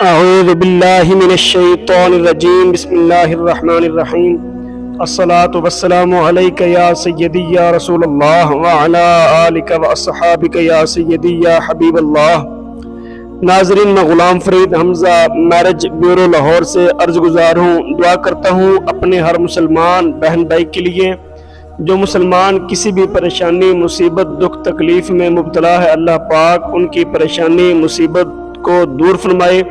اعوذ باللہ من الشیطان الرجیم بسم اللہ الرحمن الرحیم الصلاۃ والسلام علیک یا سیدی یا رسول اللہ وعلی آلک واصحابک یا سیدی یا حبیب اللہ۔ ناظرین، میں غلام فرید حمزہ میرج بیورو لاہور سے عرض گزار ہوں، دعا کرتا ہوں اپنے ہر مسلمان بہن بھائی کے لیے جو مسلمان کسی بھی پریشانی، مصیبت، دکھ، تکلیف میں مبتلا ہے، اللہ پاک ان کی پریشانی، مصیبت کو دور فرمائے۔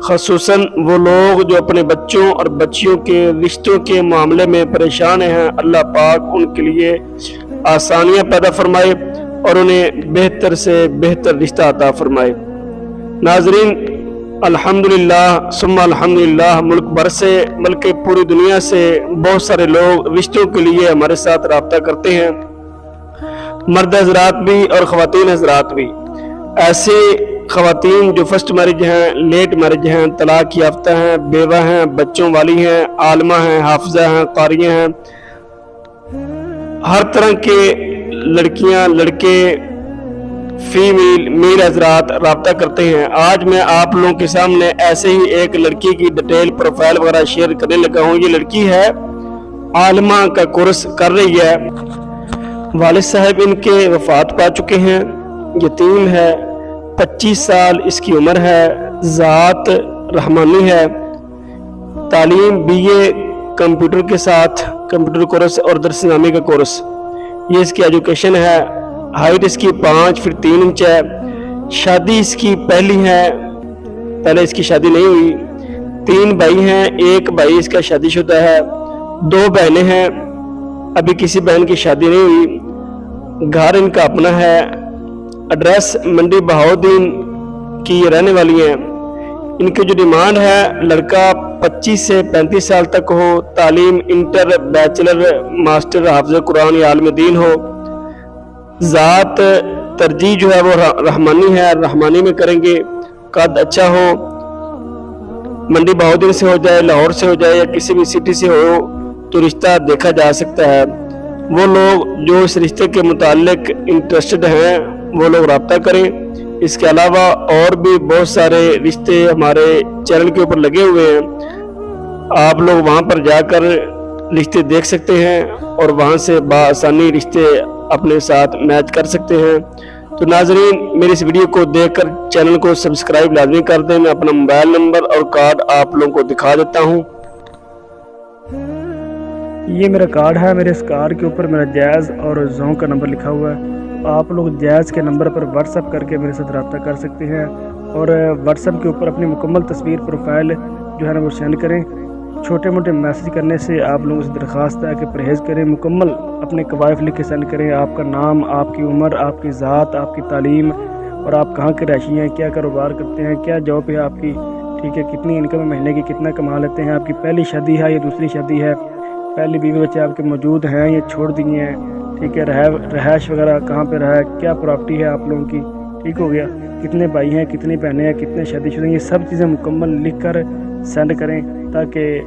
خصوصاً وہ لوگ جو اپنے بچوں اور بچیوں کے رشتوں کے معاملے میں پریشان ہیں، اللہ پاک ان کے لیے آسانیاں پیدا فرمائے اور انہیں بہتر سے بہتر رشتہ عطا فرمائے۔ ناظرین، الحمدللہ ثم الحمدللہ، ملک بھر سے بلکہ پوری دنیا سے بہت سارے لوگ رشتوں کے لیے ہمارے ساتھ رابطہ کرتے ہیں، مرد حضرات بھی اور خواتین حضرات بھی۔ ایسے خواتین جو فرسٹ میرج ہیں، لیٹ میرج ہیں، طلاق یافتہ ہیں، بیوہ ہیں، بچوں والی ہیں، عالمہ ہیں، حافظہ ہیں، قاریہ ہیں، ہر طرح کے لڑکیاں، لڑکے، فیمیل، میل حضرات رابطہ کرتے ہیں۔ آج میں آپ لوگوں کے سامنے ایسے ہی ایک لڑکی کی ڈیٹیل پروفائل وغیرہ شیئر کرنے لگا ہوں۔ یہ لڑکی ہے، عالمہ کا کورس کر رہی ہے، والد صاحب ان کے وفات پا چکے ہیں، یتیم ہے، 25 سال اس کی عمر ہے، ذات رحمانی ہے، تعلیم BA کمپیوٹر کے ساتھ کمپیوٹر کورس اور درس نامی کا کورس، یہ اس کی ایجوکیشن ہے۔ ہائٹ اس کی 5 فٹ 3 انچ ہے۔ شادی اس کی پہلی ہے، پہلے اس کی شادی نہیں ہوئی۔ 3 بھائی ہیں، 1 بھائی اس کا شادی شدہ ہے، 2 بہنیں ہیں، ابھی کسی بہن کی شادی نہیں ہوئی۔ گھر ان کا اپنا ہے، ایڈریس منڈی بہاؤدین کی یہ رہنے والی ہیں۔ ان کی جو ڈیمانڈ ہے، لڑکا 25 سے 35 سال تک ہو، تعلیم انٹر، بیچلر، ماسٹر، حافظ قرآن یا عالم دین ہو، ذات ترجیح جو ہے وہ رحمانی ہے، رحمانی میں کریں گے، قد اچھا ہو، منڈی بہاؤدین سے ہو جائے، لاہور سے ہو جائے یا کسی بھی سٹی سے ہو تو رشتہ دیکھا جا سکتا ہے۔ وہ لوگ جو اس رشتے کے متعلق انٹرسٹڈ ہیں وہ لوگ رابطہ کریں۔ اس کے علاوہ اور بھی بہت سارے رشتے ہمارے چینل کے اوپر لگے ہوئے ہیں، آپ لوگ وہاں پر جا کر رشتے دیکھ سکتے ہیں اور وہاں سے بآسانی رشتے اپنے ساتھ میچ کر سکتے ہیں۔ تو ناظرین، میری اس ویڈیو کو دیکھ کر چینل کو سبسکرائب لازمی کر دیں۔ میں اپنا موبائل نمبر اور کارڈ آپ لوگوں کو دکھا دیتا ہوں۔ یہ میرا کارڈ ہے، میرے اس کارڈ کے اوپر میرا جائز اور زون کا نمبر لکھا ہوا ہے۔ آپ لوگ جائز کے نمبر پر واٹس اپ کر کے میرے ساتھ رابطہ کر سکتے ہیں اور واٹس اپ کے اوپر اپنی مکمل تصویر پروفائل جو ہے نا وہ سینڈ کریں۔ چھوٹے موٹے میسج کرنے سے آپ لوگوں سے درخواست ہے کہ پرہیز کریں، مکمل اپنے قوائف لکھ کے سینڈ کریں، آپ کا نام، آپ کی عمر، آپ کی ذات، آپ کی تعلیم اور آپ کہاں کے رہائشی ہیں، کیا کاروبار کرتے ہیں، کیا جاب ہے آپ کی، ٹھیک ہے، کتنی انکم ہے مہینے کی، کتنا کما لیتے ہیں، آپ کی پہلی شادی ہے یا دوسری شادی ہے، پہلی بیوی بچے آپ کے موجود ہیں یا چھوڑ دیے ہیں، ٹھیک ہے، رہائش وغیرہ کہاں پہ رہا ہے، کیا پراپرٹی ہے آپ لوگوں کی، ٹھیک ہو گیا، کتنے بھائی ہیں، کتنی بہنیں ہیں، کتنے شادی شدہ ہیں، یہ سب چیزیں مکمل لکھ کر سینڈ کریں تاکہ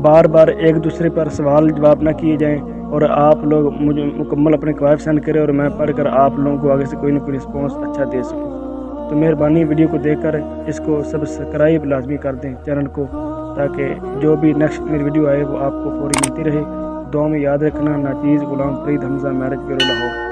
بار بار ایک دوسرے پر سوال جواب نہ کیے جائیں اور آپ لوگ مجھے مکمل اپنے قوائف سینڈ کریں اور میں پڑھ کر آپ لوگوں کو آگے سے کوئی نہ کوئی رسپانس اچھا دے سکوں۔ تو مہربانی ویڈیو کو دیکھ کر اس کو سبسکرائب لازمی کر دیں چینل کو، تاکہ جو بھی نیکسٹ میری ویڈیو آئے وہ آپ کو فوری ملتی رہے۔ دعا میں یاد رکھنا، ناچیز غلام فرید حمزہ میرج بیورو لاہور۔